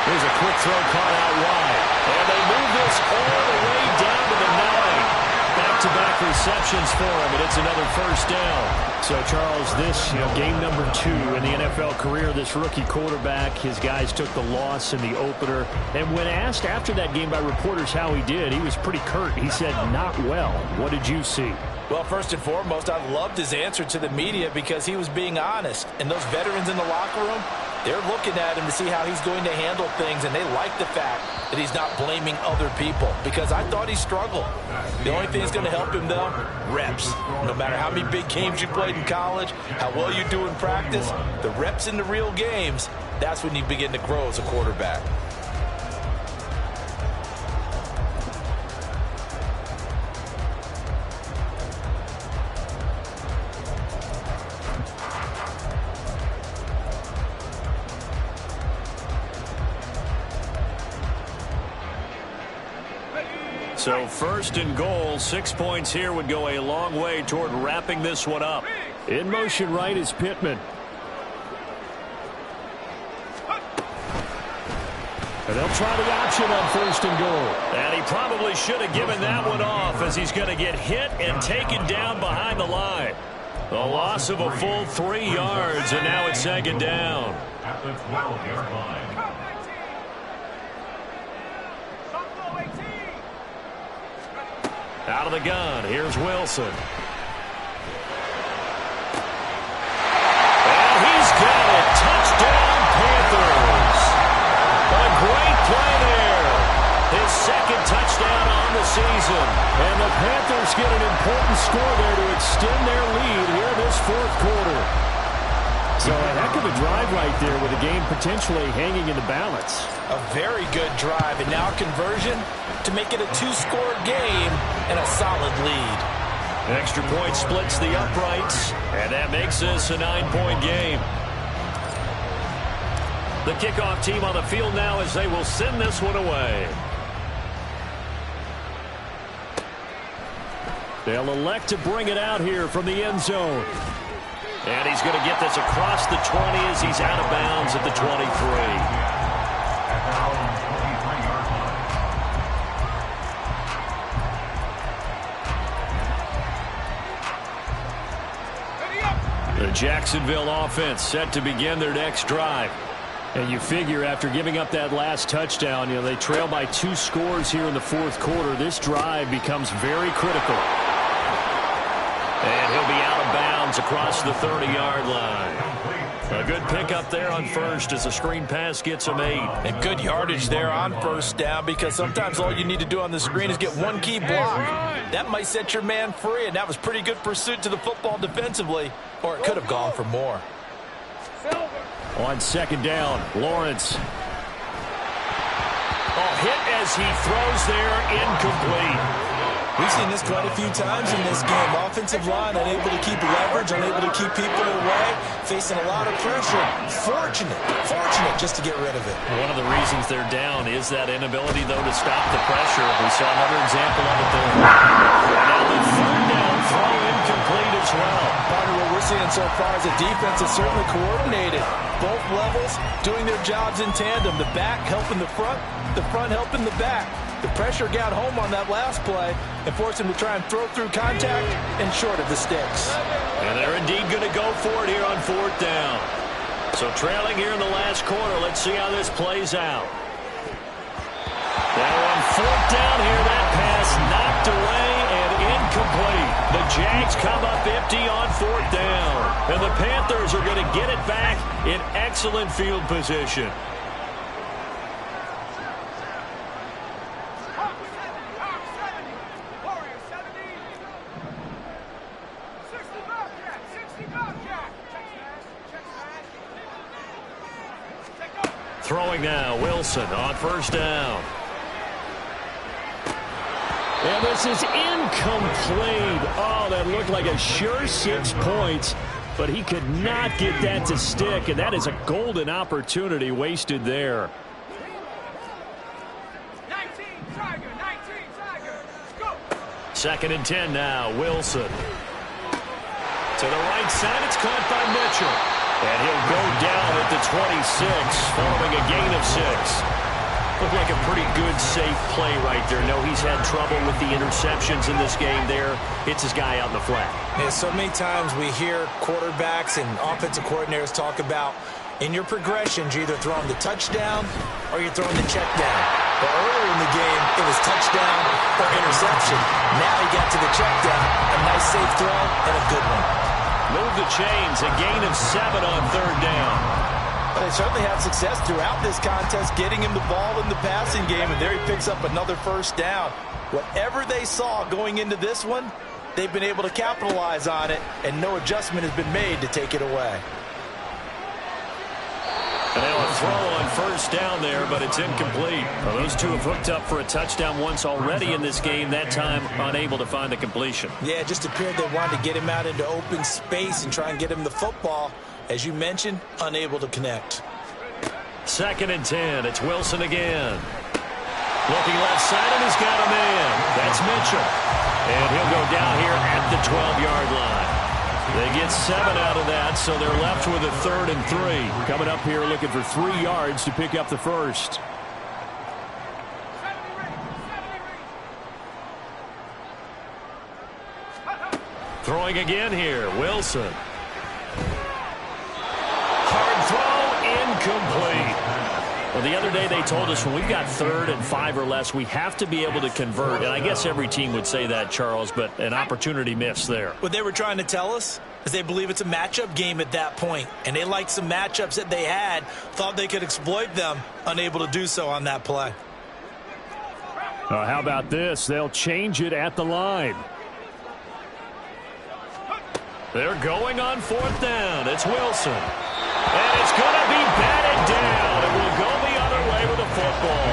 Speaker 1: Here's a quick throw caught out wide. And they move this all the way down to the 9. Back-to-back receptions for him, and it's another first down. So, Charles, this game number 2 in the NFL career, this rookie quarterback, his guys took the loss in the opener. And when asked after that game by reporters how he did, he was pretty curt. He said, not well. What did you see?
Speaker 3: Well, first and foremost, I loved his answer to the media because he was being honest. And those veterans in the locker room, they're looking at him to see how he's going to handle things, and they like the fact that he's not blaming other people because I thought he struggled. The only thing that's going to help him, though, reps. No matter how many big games you played in college, how well you do in practice, the reps in the real games, that's when you begin to grow as a quarterback.
Speaker 1: So first and goal, 6 points here would go a long way toward wrapping this one up. In motion right is Pittman. And they'll try the option on first and goal. And he probably should have given that one off, as he's going to get hit and taken down behind the line. A loss of a full 3 yards, and now it's second down.
Speaker 4: At the 12-yard line.
Speaker 1: Out of the gun, here's Wilson. And he's got it. Touchdown, Panthers. A great play there. His second touchdown on the season. And the Panthers get an important score there to extend their lead here this fourth quarter. So a heck of a drive right there, with the game potentially hanging in the balance.
Speaker 3: A very good drive, and now conversion to make it a 2-score game and a solid lead.
Speaker 1: Extra point splits the uprights, and that makes this a 9-point game. The kickoff team on the field now, as they will send this one away. They'll elect to bring it out here from the end zone. And he's going to get this across the 20 as he's out of bounds at the 23. The Jacksonville offense set to begin their next drive. And you figure after giving up that last touchdown, they trail by 2 scores here in the fourth quarter. This drive becomes very critical. And he'll be out of bounds across the 30-yard line. A good pickup there on first as the screen pass gets him 8.
Speaker 3: And good yardage there on first down, because sometimes all you need to do on the screen is get one key block. That might set your man free, and that was pretty good pursuit to the football defensively, or it could have gone for more.
Speaker 1: On second down, Lawrence. Hit as he throws there, incomplete.
Speaker 2: We've seen this quite a few times in this game. Offensive line unable to keep leverage, unable to keep people away, facing a lot of pressure. Fortunate just to get rid of it.
Speaker 1: One of the reasons they're down is that inability, though, to stop the pressure. We saw another example of it there. And now the third down throw incomplete as well.
Speaker 3: Partner, what we're seeing so far is the defense is certainly coordinated. Both levels doing their jobs in tandem. The back helping the front helping the back. The pressure got home on that last play and forced him to try and throw through contact and short of the sticks.
Speaker 1: And they're indeed going to go for it here on fourth down. So trailing here in the last quarter, let's see how this plays out. Now on fourth down here, that pass knocked away and incomplete. The Jags come up empty on fourth down. And the Panthers are going to get it back in excellent field position. Throwing now, Wilson on first down. And this is incomplete. Oh, that looked like a sure 6 points, but he could not get that to stick, and that is a golden opportunity wasted there.
Speaker 5: 19, Tiger, go.
Speaker 1: Second and 10 now, Wilson. To the right side, it's caught by Mitchell. And he'll go down at the 26, following a gain of 6. Looked like a pretty good, safe play right there. No, he's had trouble with the interceptions in this game there. Hits his guy out in the flat.
Speaker 2: Yeah, so many times we hear quarterbacks and offensive coordinators talk about, in your progressions, you're either throwing the touchdown or you're throwing the check down. But earlier in the game, it was touchdown or interception. Now he got to the check down. A nice, safe throw and a good one.
Speaker 1: Move the chains, a gain of 7 on third down.
Speaker 3: They certainly had success throughout this contest, getting him the ball in the passing game, and there he picks up another first down. Whatever they saw going into this one, they've been able to capitalize on it, and no adjustment has been made to take it away.
Speaker 1: And now a throw on first down there, but it's incomplete. Well, those two have hooked up for a touchdown once already in this game, that time unable to find the completion.
Speaker 2: Yeah, it just appeared they wanted to get him out into open space and try and get him the football. As you mentioned, unable to connect.
Speaker 1: Second and 10, it's Wilson again. Looking left side, and he's got a man. That's Mitchell. And he'll go down here at the 12-yard line. They get 7 out of that, so they're left with a 3rd and 3. Coming up here looking for 3 yards to pick up the first. Throwing again here, Wilson. Hard throw, incomplete. Well, the other day they told us when we've got 3rd and 5 or less, we have to be able to convert. And I guess every team would say that, Charles, but an opportunity missed there.
Speaker 2: What they were trying to tell us is they believe it's a matchup game at that point. And they liked some matchups that they had, thought they could exploit them, unable to do so on that play.
Speaker 1: How about this? They'll change it at the line. They're going on 4th down. It's Wilson. And it's going to be batted down. It will go the other way with the football.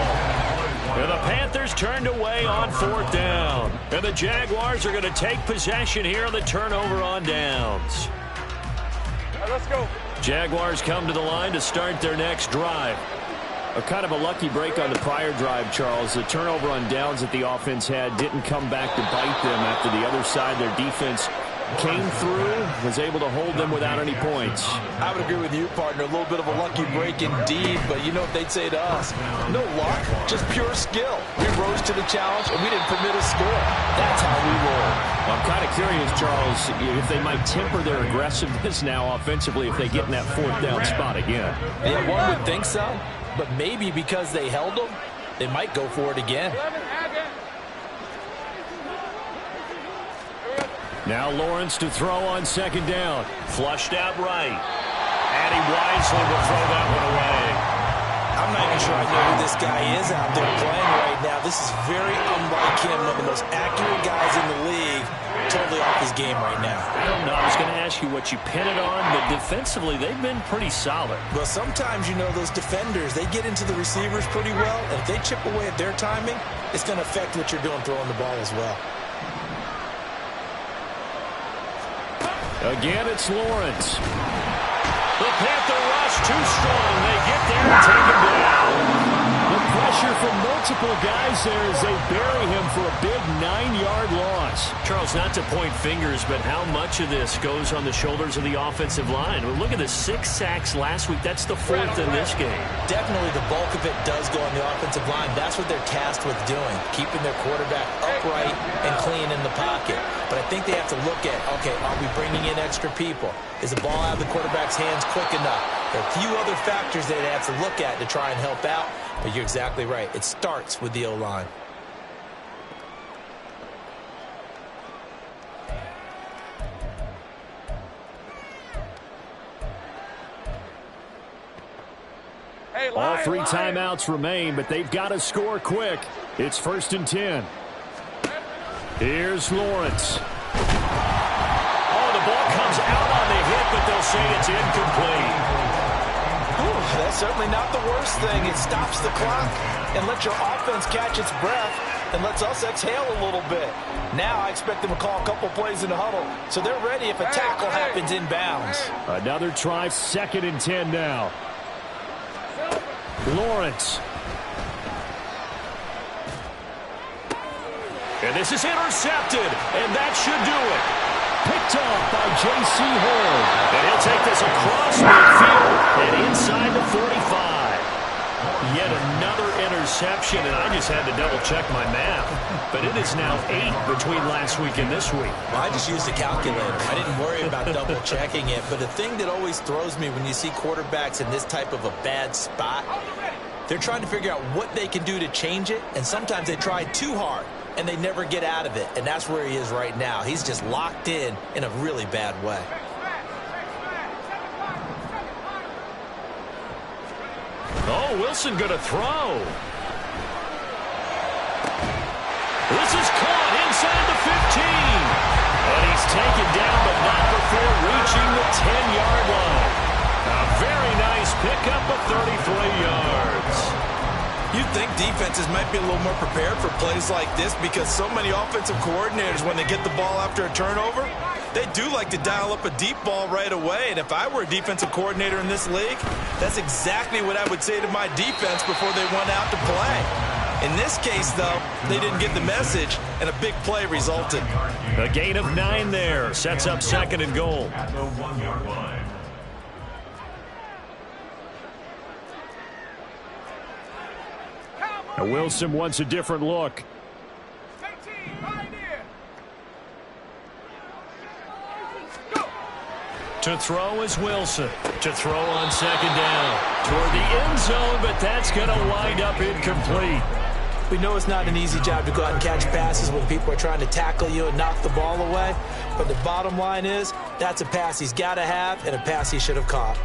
Speaker 1: And the Panthers turned away on 4th down. And the Jaguars are going to take possession here on the turnover on downs.
Speaker 5: Let's go.
Speaker 1: Jaguars come to the line to start their next drive. A kind of a lucky break on the prior drive, Charles. The turnover on downs that the offense had didn't come back to bite them after the other side. Their defense came through, was able to hold them without any points.
Speaker 3: I would agree with you, partner. A little bit of a lucky break indeed, but you know what they'd say to us? No luck, just pure skill. We rose to the challenge, and we didn't permit a score. That's how we roll.
Speaker 1: Well, I'm kind of curious, Charles, if they might temper their aggressiveness now offensively if they get in that 4th down spot again.
Speaker 3: Yeah, one would think so, but maybe because they held them, they might go for it again.
Speaker 1: Now Lawrence to throw on 2nd down. Flushed out right. And he wisely will throw that one away.
Speaker 2: I'm not even sure I know who this guy is out there playing right now. This is very unlike him, one of the most accurate guys in the league. Totally off his game right now.
Speaker 1: I don't know. I was going to ask you what you pin it on, but defensively they've been pretty solid.
Speaker 2: Well, sometimes, you know, those defenders, they get into the receivers pretty well, and if they chip away at their timing, it's going to affect what you're doing throwing the ball as well.
Speaker 1: Again, it's Lawrence. The Panther rush too strong. They get there and take him down. The pressure from multiple guys there as they bury him for a big 9-yard loss. Charles, not to point fingers, but how much of this goes on the shoulders of the offensive line? Well, look at the 6 sacks last week. That's the 4th in this game.
Speaker 2: Definitely the bulk of it does go on the offensive line. That's what they're tasked with doing, keeping their quarterback upright and clean in the pocket. But I think they have to look at, okay, are we bringing in extra people? Is the ball out of the quarterback's hands quick enough? There are a few other factors they have to look at to try and help out. But you're exactly right. It starts with the O-line.
Speaker 5: Hey,
Speaker 1: All 3 timeouts remain, but they've got to score quick. It's 1st and 10. Here's Lawrence. Oh, the ball comes out on the hit, but they'll say it's incomplete.
Speaker 3: That's certainly not the worst thing. It stops the clock and lets your offense catch its breath and lets us exhale a little bit. Now I expect them to call a couple plays in the huddle, so they're ready if a tackle happens inbounds.
Speaker 1: Another try, 2nd and 10 now. Lawrence. And this is intercepted, and that should do it. Picked off by J.C. Horn. And he'll take this across midfield and inside the 45. Yet another interception, and I just had to double-check my math. But it is now 8 between last week and this week.
Speaker 2: Well, I just used a calculator. I didn't worry about double-checking it. But the thing that always throws me when you see quarterbacks in this type of a bad spot, they're trying to figure out what they can do to change it, and sometimes they try too hard, and they never get out of it. And that's where he is right now. He's just locked in a really bad way.
Speaker 1: Oh, Wilson going to throw. This is caught inside the 15. And he's taken down, but not before reaching the 10-yard line. A very nice pickup of 33 yards.
Speaker 2: You'd think defenses might be a little more prepared for plays like this because so many offensive coordinators, when they get the ball after a turnover, they do like to dial up a deep ball right away. And if I were a defensive coordinator in this league, that's exactly what I would say to my defense before they went out to play. In this case, though, they didn't get the message, and a big play resulted.
Speaker 1: A gain of 9 there. Sets up 2nd and goal.
Speaker 4: At the 1-yard line.
Speaker 1: Now Wilson wants a different look. To throw is Wilson. To throw on 2nd down. Toward the end zone, but that's going to wind up incomplete.
Speaker 3: We know it's not an easy job to go out and catch passes when people are trying to tackle you and knock the ball away. But the bottom line is, that's a pass he's got to have and a pass he should have caught.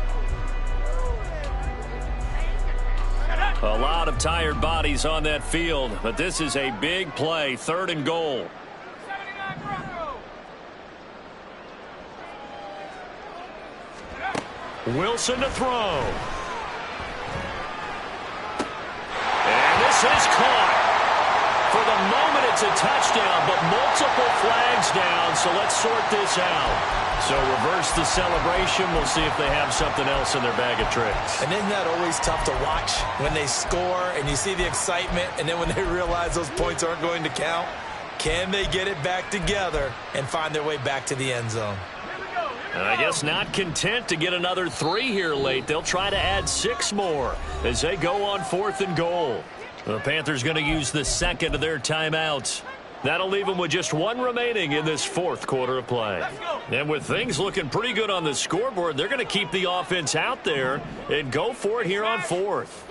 Speaker 1: A lot of tired bodies on that field, but this is a big play. 3rd and goal. Wilson to throw. And this is caught. For the moment, it's a touchdown, but multiple flags down, so let's sort this out. So reverse the celebration. We'll see if they have something else in their bag of tricks.
Speaker 2: And isn't that always tough to watch when they score and you see the excitement, and then when they realize those points aren't going to count? Can they get it back together and find their way back to the end zone?
Speaker 1: And I guess not content to get another 3 here late. They'll try to add 6 more as they go on 4th and goal. The Panthers going to use the 2nd of their timeouts. That'll leave them with just 1 remaining in this 4th quarter of play. And with things looking pretty good on the scoreboard, they're going to keep the offense out there and go for it here on 4th.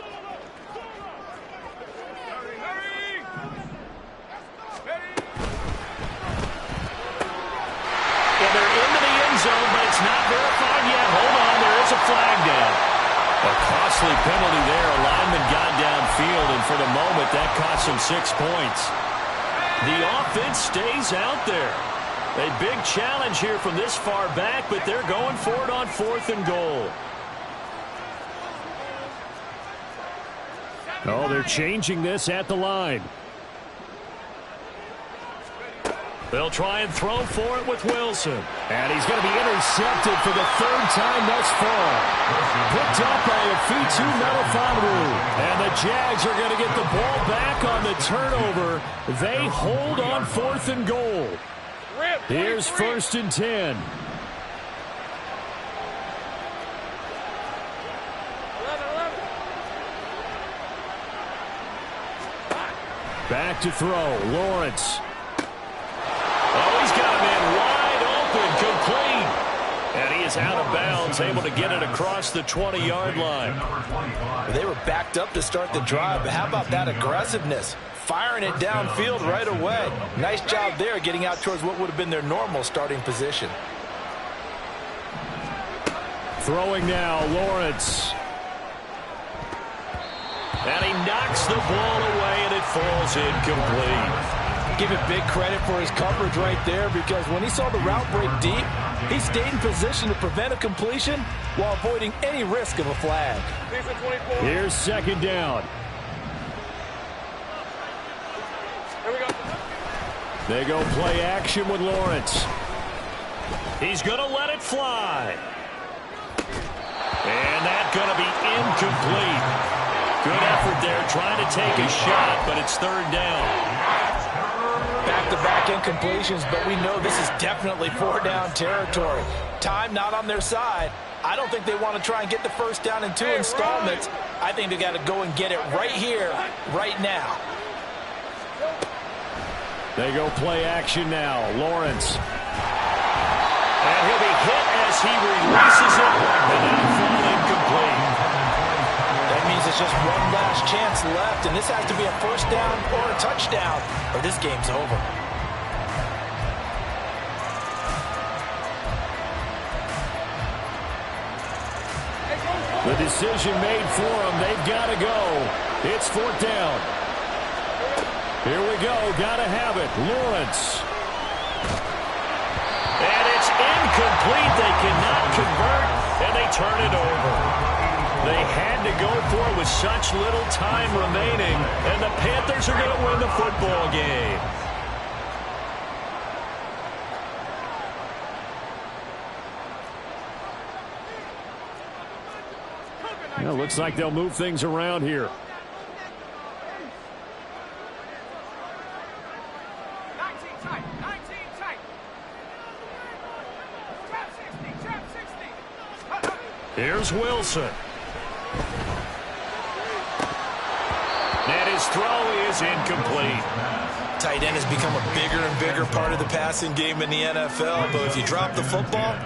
Speaker 1: And they're into the end zone, but it's not verified yet. Hold on, there is a flag down. A costly penalty there. A lineman got downfield, and for the moment, that cost him 6 points. The offense stays out there. A big challenge here from this far back, but they're going for it on 4th and goal. Oh, they're changing this at the line. They'll try and throw for it with Wilson. And he's going to be intercepted for the 3rd time thus far. Picked up by Afitu Melifonwu. And the Jags are going to get the ball back on the turnover. They hold on 4th and goal. Here's 1st and 10. Back to throw. Lawrence. Oh, he's got a man wide open, complete. And he is out of bounds, able to get it across the 20-yard line.
Speaker 3: They were backed up to start the drive, but how about that aggressiveness? Firing it downfield right away. Nice job there getting out towards what would have been their normal starting position.
Speaker 1: Throwing now, Lawrence. And he knocks the ball away, and it falls incomplete.
Speaker 3: Give him big credit for his coverage right there, because when he saw the route break deep, he stayed in position to prevent a completion while avoiding any risk of a flag.
Speaker 1: Here's 2nd down.
Speaker 5: Here we go.
Speaker 1: They go play action with Lawrence. He's going to let it fly. And that's going to be incomplete. Good effort there, trying to take a shot, but it's 3rd down.
Speaker 3: Back-to-back incompletions, but we know this is definitely 4-down territory. Time not on their side. I don't think they want to try and get the 1st down in 2 installments. I think they got to go and get it right here, right now.
Speaker 1: They go play action now. Lawrence. And he'll be hit as he releases it, and that'll fall incomplete.
Speaker 3: That means it's just one last chance left, and this has to be a 1st down or a touchdown, or this game's over.
Speaker 1: The decision made for them. They've got to go. It's 4th down. Here we go. Got to have it. Lawrence. And it's incomplete. They cannot convert, and they turn it over. They had to go for it with such little time remaining, and the Panthers are going to win the football game. Well, looks like they'll move things around here. Here's Wilson. And his throw is incomplete.
Speaker 2: Tight end has become a bigger and bigger part of the passing game in the NFL, but if you drop the football,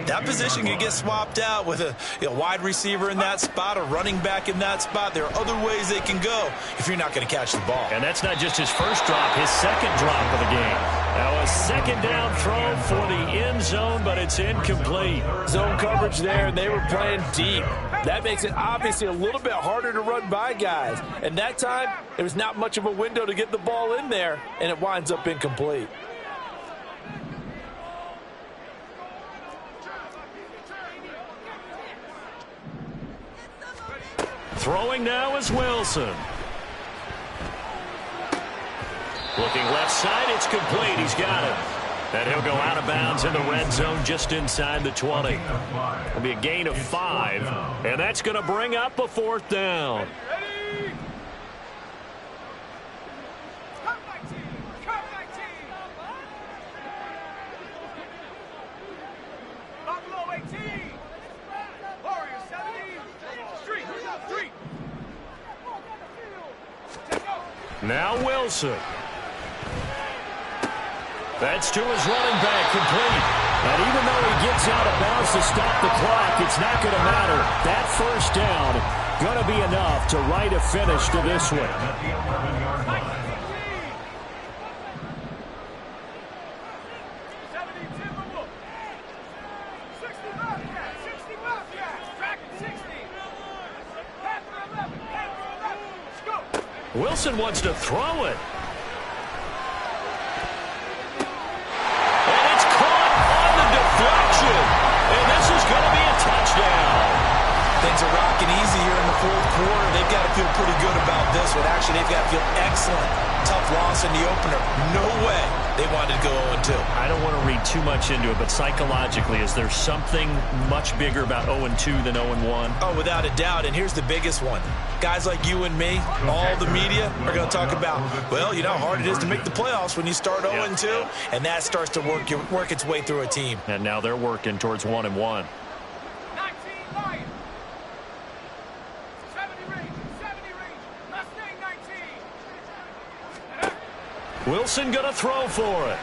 Speaker 2: that position can get swapped out with a wide receiver in that spot, a running back in that spot. There are other ways they can go if you're not going to catch the ball.
Speaker 1: And that's not just his first drop, his second drop of the game. Now a second down throw for the end zone, but it's incomplete.
Speaker 3: Zone coverage there, and they were playing deep. That makes it obviously a little bit harder to run by guys. And that time, there was not much of a window to get the ball in there, and it winds up incomplete.
Speaker 1: Throwing now is Wilson. Looking left side, it's complete. He's got it. And he'll go out of bounds in the red zone just inside the 20. It'll be a gain of 5, and that's going to bring up a fourth down. Now Wilson. That's to his running back, complete. And even though he gets out of bounds to stop the clock, it's not going to matter. That first down going to be enough to write a finish to this one. Wilson wants to throw it. And it's caught on the deflection. And this is going to be a touchdown.
Speaker 2: Things are rocking easy here in the fourth quarter. They've got to feel pretty good about this one. Actually, they've got to feel excellent. Tough loss in the opener. No way they wanted to go 0-2.
Speaker 1: I don't want to read too much into it, but psychologically, is there something much bigger about 0-2 than 0-1?
Speaker 2: Oh, without a doubt. And here's the biggest one. Guys like you and me, all the media, are going to talk about, well, you know how hard it is to make the playoffs when you start 0-2, and that starts to work its way through a team.
Speaker 1: And now they're working towards 1-1. Wilson going to throw for it.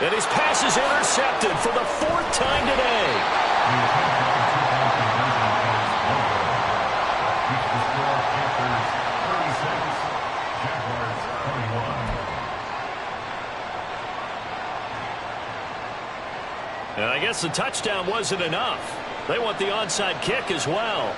Speaker 1: And his pass is intercepted for the 4th time today. And I guess the touchdown wasn't enough. They want the onside kick as well.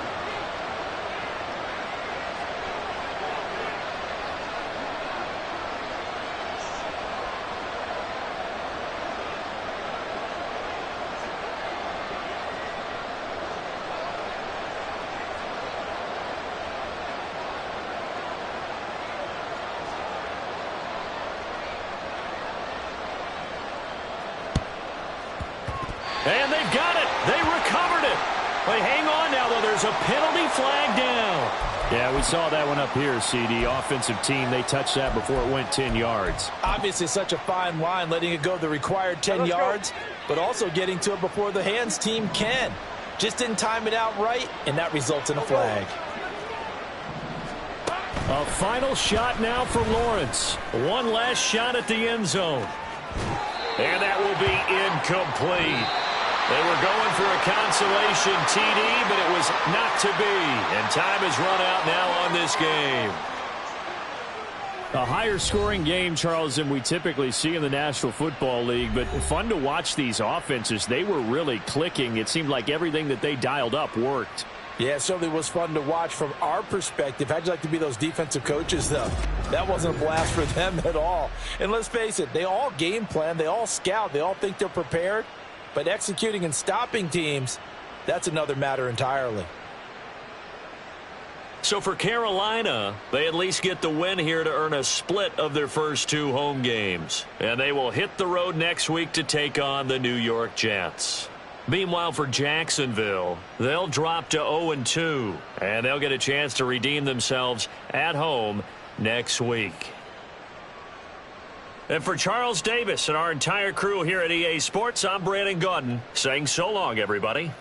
Speaker 1: And they've got it. They recovered it. They hang on now, though. There's a penalty flag down.
Speaker 6: Yeah, we saw that one up here, CD. Offensive team, they touched that before it went 10 yards.
Speaker 3: Obviously such a fine line, letting it go the required 10 yards, but also getting to it before the hands team can. Just didn't time it out right, and that results in a flag.
Speaker 1: A final shot now for Lawrence. One last shot at the end zone. And that will be incomplete. They were going for a consolation TD, but it was not to be. And time has run out now on this game.
Speaker 6: A higher scoring game, Charles, than we typically see in the National Football League, but fun to watch these offenses. They were really clicking. It seemed like everything that they dialed up worked.
Speaker 3: Yeah, it certainly was fun to watch from our perspective. How'd you like to be those defensive coaches, though? That wasn't a blast for them at all. And let's face it, they all game plan, they all scout, they all think they're prepared. But executing and stopping teams, that's another matter entirely.
Speaker 1: So for Carolina, they at least get the win here to earn a split of their first 2 home games. And they will hit the road next week to take on the New York Jets. Meanwhile, for Jacksonville, they'll drop to 0-2, and they'll get a chance to redeem themselves at home next week. And for Charles Davis and our entire crew here at EA Sports, I'm Brandon Gaudin saying so long, everybody.